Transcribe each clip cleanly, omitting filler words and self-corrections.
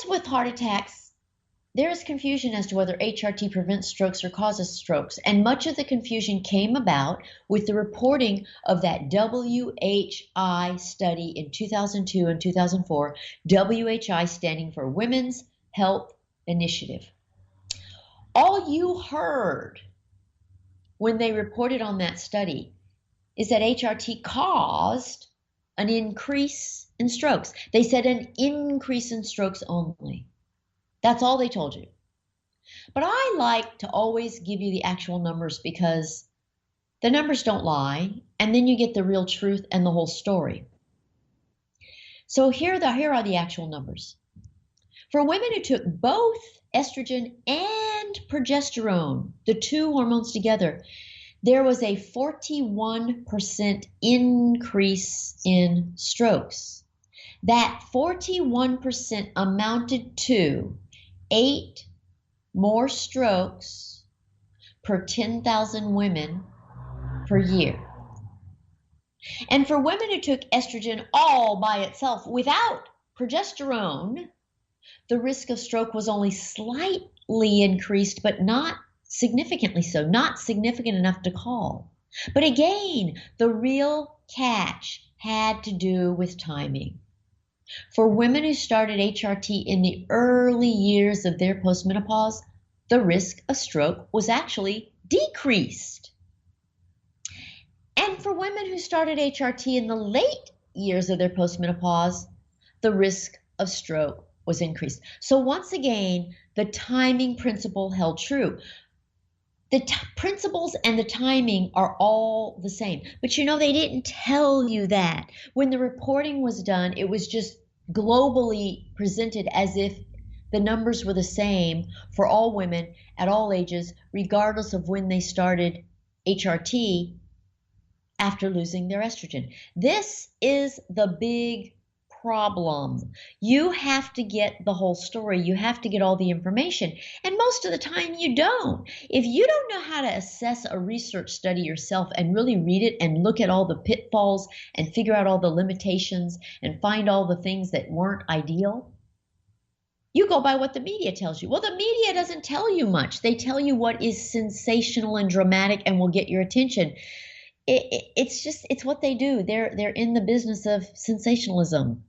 As with heart attacks, there is confusion as to whether HRT prevents strokes or causes strokes, and much of the confusion came about with the reporting of that WHI study in 2002 and 2004, WHI standing for Women's Health Initiative. All you heard when they reported on that study is that HRT caused an increase in strokes. They said an increase in strokes only. That's all they told you. But I like to always give you the actual numbers because the numbers don't lie, and then you get the real truth and the whole story. So here are the actual numbers. For women who took both estrogen and progesterone, the two hormones together, there was a 41% increase in strokes. That 41% amounted to 8 more strokes per 10,000 women per year. And for women who took estrogen all by itself without progesterone, the risk of stroke was only slightly increased, but not significantly so, not significant enough to call. But again, the real catch had to do with timing. For women who started HRT in the early years of their postmenopause, the risk of stroke was actually decreased. And for women who started HRT in the late years of their postmenopause, the risk of stroke was increased. So once again, the timing principle held true. The principles and the timing are all the same. But you know, they didn't tell you that. When the reporting was done, it was just globally presented as if the numbers were the same for all women at all ages, regardless of when they started HRT after losing their estrogen. This is the big problem. You have to get the whole story. You have to get all the information. And most of the time you don't. If you don't know how to assess a research study yourself and really read it and look at all the pitfalls and figure out all the limitations and find all the things that weren't ideal, you go by what the media tells you. Well, the media doesn't tell you much. They tell you what is sensational and dramatic and will get your attention. It's what they do. They're in the business of sensationalism.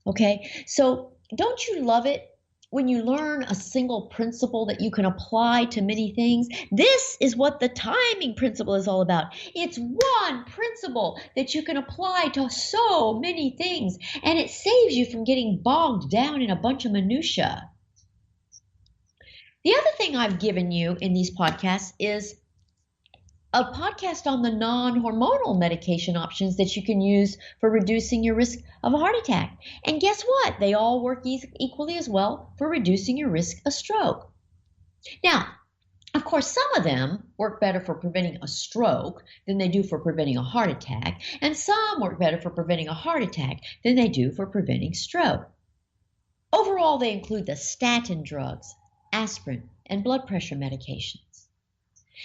Okay, so don't you love it when you learn a single principle that you can apply to many things? This is what the timing principle is all about. It's one principle that you can apply to so many things, and it saves you from getting bogged down in a bunch of minutia. The other thing I've given you in these podcasts is a podcast on the non-hormonal medication options that you can use for reducing your risk of a heart attack. And guess what? They all work equally as well for reducing your risk of stroke. Now, of course, some of them work better for preventing a stroke than they do for preventing a heart attack, and some work better for preventing a heart attack than they do for preventing stroke. Overall, they include the statin drugs, aspirin, and blood pressure medications.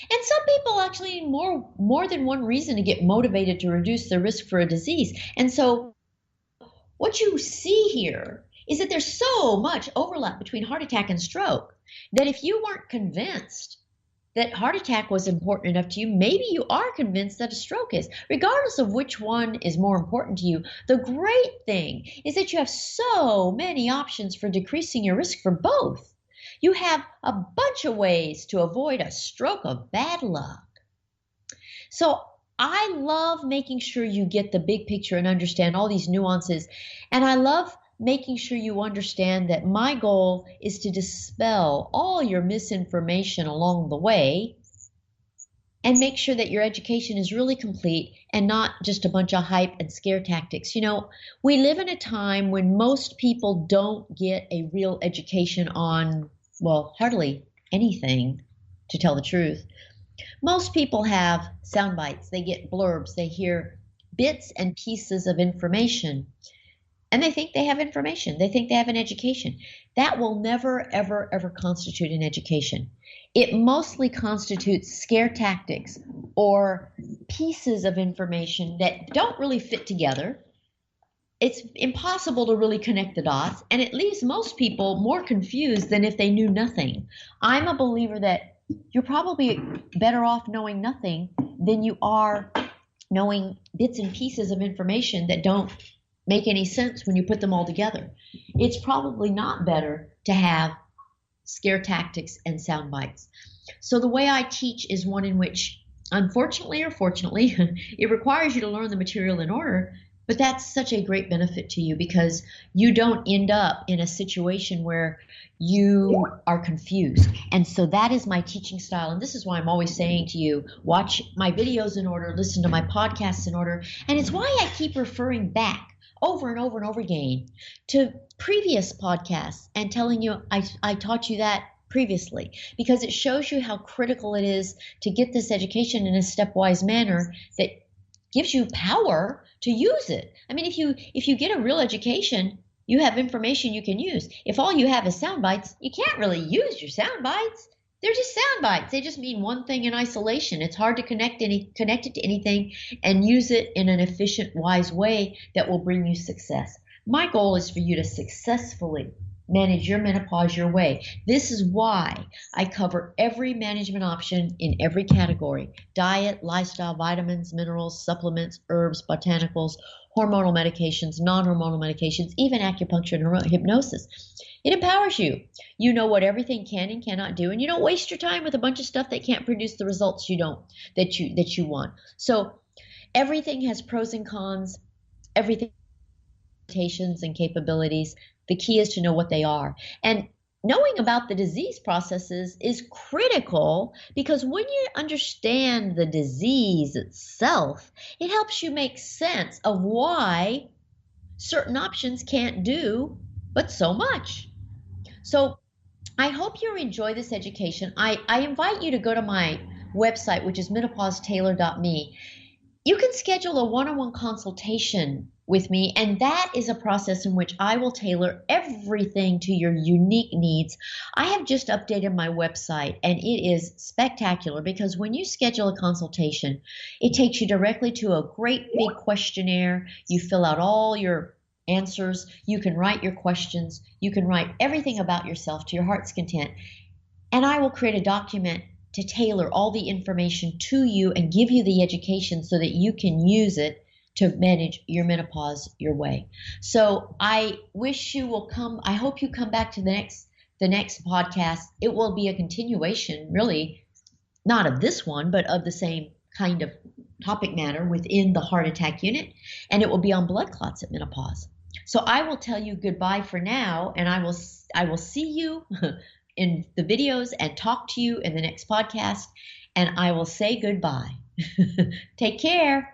And some people actually need more than one reason to get motivated to reduce their risk for a disease. And so what you see here is that there's so much overlap between heart attack and stroke that if you weren't convinced that heart attack was important enough to you, maybe you are convinced that a stroke is. Regardless of which one is more important to you, the great thing is that you have so many options for decreasing your risk for both. You have a bunch of ways to avoid a stroke of bad luck. So I love making sure you get the big picture and understand all these nuances. And I love making sure you understand that my goal is to dispel all your misinformation along the way and make sure that your education is really complete and not just a bunch of hype and scare tactics. You know, we live in a time when most people don't get a real education on, well, hardly anything, to tell the truth. Most people have sound bites. They get blurbs. They hear bits and pieces of information, and they think they have information. They think they have an education. That will never, ever, ever constitute an education. It mostly constitutes scare tactics or pieces of information that don't really fit together, it's impossible to really connect the dots, and it leaves most people more confused than if they knew nothing. I'm a believer that you're probably better off knowing nothing than you are knowing bits and pieces of information that don't make any sense when you put them all together. It's probably not better to have scare tactics and sound bites. So the way I teach is one in which, unfortunately or fortunately, it requires you to learn the material in order, but that's such a great benefit to you because you don't end up in a situation where you are confused. And so that is my teaching style. And this is why I'm always saying to you, watch my videos in order, listen to my podcasts in order. And it's why I keep referring back over and over and over again to previous podcasts and telling you I taught you that previously, because it shows you how critical it is to get this education in a stepwise manner that gives you power to use it. I mean, if you get a real education, you have information you can use. If all you have is sound bites, you can't really use your sound bites. They're just sound bites. They just mean one thing in isolation. It's hard to connect it to anything and use it in an efficient, wise way that will bring you success. My goal is for you to successfully manage your menopause your way. This is why I cover every management option in every category: diet, lifestyle, vitamins, minerals, supplements, herbs, botanicals, hormonal medications, non-hormonal medications, even acupuncture and hypnosis. It empowers you. You know what everything can and cannot do, and you don't waste your time with a bunch of stuff that can't produce the results that you want. So everything has pros and cons. Everything has limitations and capabilities. The key is to know what they are. And knowing about the disease processes is critical, because when you understand the disease itself, it helps you make sense of why certain options can't do but so much. So I hope you enjoy this education. I invite you to go to my website, which is menopausetailor.me. You can schedule a one-on-one consultation with me, and that is a process in which I will tailor everything to your unique needs. I have just updated my website, and it is spectacular because when you schedule a consultation, it takes you directly to a great big questionnaire. You fill out all your answers, you can write your questions, you can write everything about yourself to your heart's content, and I will create a document to tailor all the information to you and give you the education so that you can use it to manage your menopause your way. So I wish you will come. I hope you come back to the next podcast. It will be a continuation, really, not of this one, but of the same kind of topic matter within the heart attack unit, and it will be on blood clots at menopause. So I will tell you goodbye for now, and I will see you in the videos and talk to you in the next podcast, and I will say goodbye. Take care.